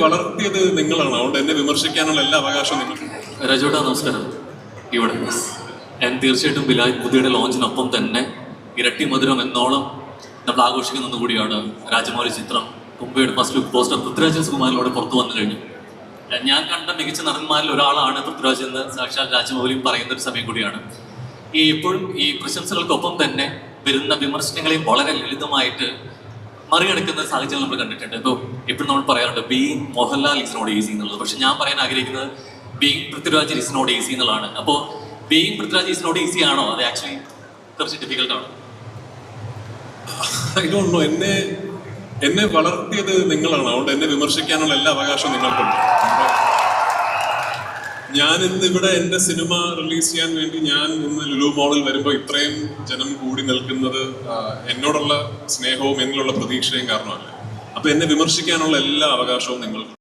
വളർത്തിയത് നിങ്ങളാണ്, അതുകൊണ്ട് എന്നെ വിമർശിക്കാനുള്ള എല്ലാ അവകാശവും നിങ്ങൾ. രാജോട്ടാ നമസ്കാരം. ഇവിടെ തീർച്ചയായിട്ടും ബിലാൽ പുതിയുടെ ലോഞ്ചിനൊപ്പം തന്നെ ഇരട്ടി മധുരം എന്നോളം നമ്മൾ ആഘോഷിക്കുന്ന കൂടിയാണ് രാജമൗലി ചിത്രം. കുംഭയുടെ ഫസ്റ്റ് ലുക്ക് പോസ്റ്റർ പൃഥ്വിരാജ് സുകുമാരനോട് പുറത്തു വന്നു കഴിഞ്ഞു. ഞാൻ കണ്ട മികച്ച നടന്മാരിൽ ഒരാളാണ് പൃഥ്വിരാജ് എന്ന് സാക്ഷാൽ രാജമൗലിയും പറയുന്ന ഒരു സമയം കൂടിയാണ്. എപ്പോഴും ഈ പ്രശംസകൾക്കൊപ്പം തന്നെ വരുന്ന വിമർശനങ്ങളെയും വളരെ ലളിതമായിട്ട് മറികടക്കുന്ന സാഹചര്യം നമ്മൾ കണ്ടിട്ടുണ്ട്. ഇപ്പോൾ എപ്പോഴും നമ്മൾ പറയാറുണ്ട് being Mohanlal is not easy എന്നുള്ളത്. പക്ഷെ ഞാൻ പറയാൻ ആഗ്രഹിക്കുന്നത് being Prithviraj is not easy എന്നുള്ളതാണ്. അപ്പോൾ being Prithviraj is not easy ആണോ? അത് ആക്ച്വലി കുറച്ച് ഡിഫിക്കൽട്ടാണ്. I don't know. എന്നെ വളർത്തിയത് നിങ്ങളാണ്, അതുകൊണ്ട് എന്നെ വിമർശിക്കാനുള്ള എല്ലാ അവകാശവും നിങ്ങൾക്കുണ്ട്. ഞാൻ ഇന്ന് ഇവിടെ എൻ്റെ സിനിമ റിലീസ് ചെയ്യാൻ വേണ്ടി ഞാൻ ഇന്ന് ലുലു മോളിൽ വരുമ്പോൾ ഇത്രയും ജനം കൂടി നിൽക്കുന്നത് എന്നോടുള്ള സ്നേഹവും എന്നിലുള്ള പ്രതീക്ഷയും കാരണമല്ല. അപ്പൊ എന്നെ വിമർശിക്കാനുള്ള എല്ലാ അവകാശവും നിങ്ങൾക്കുണ്ട്.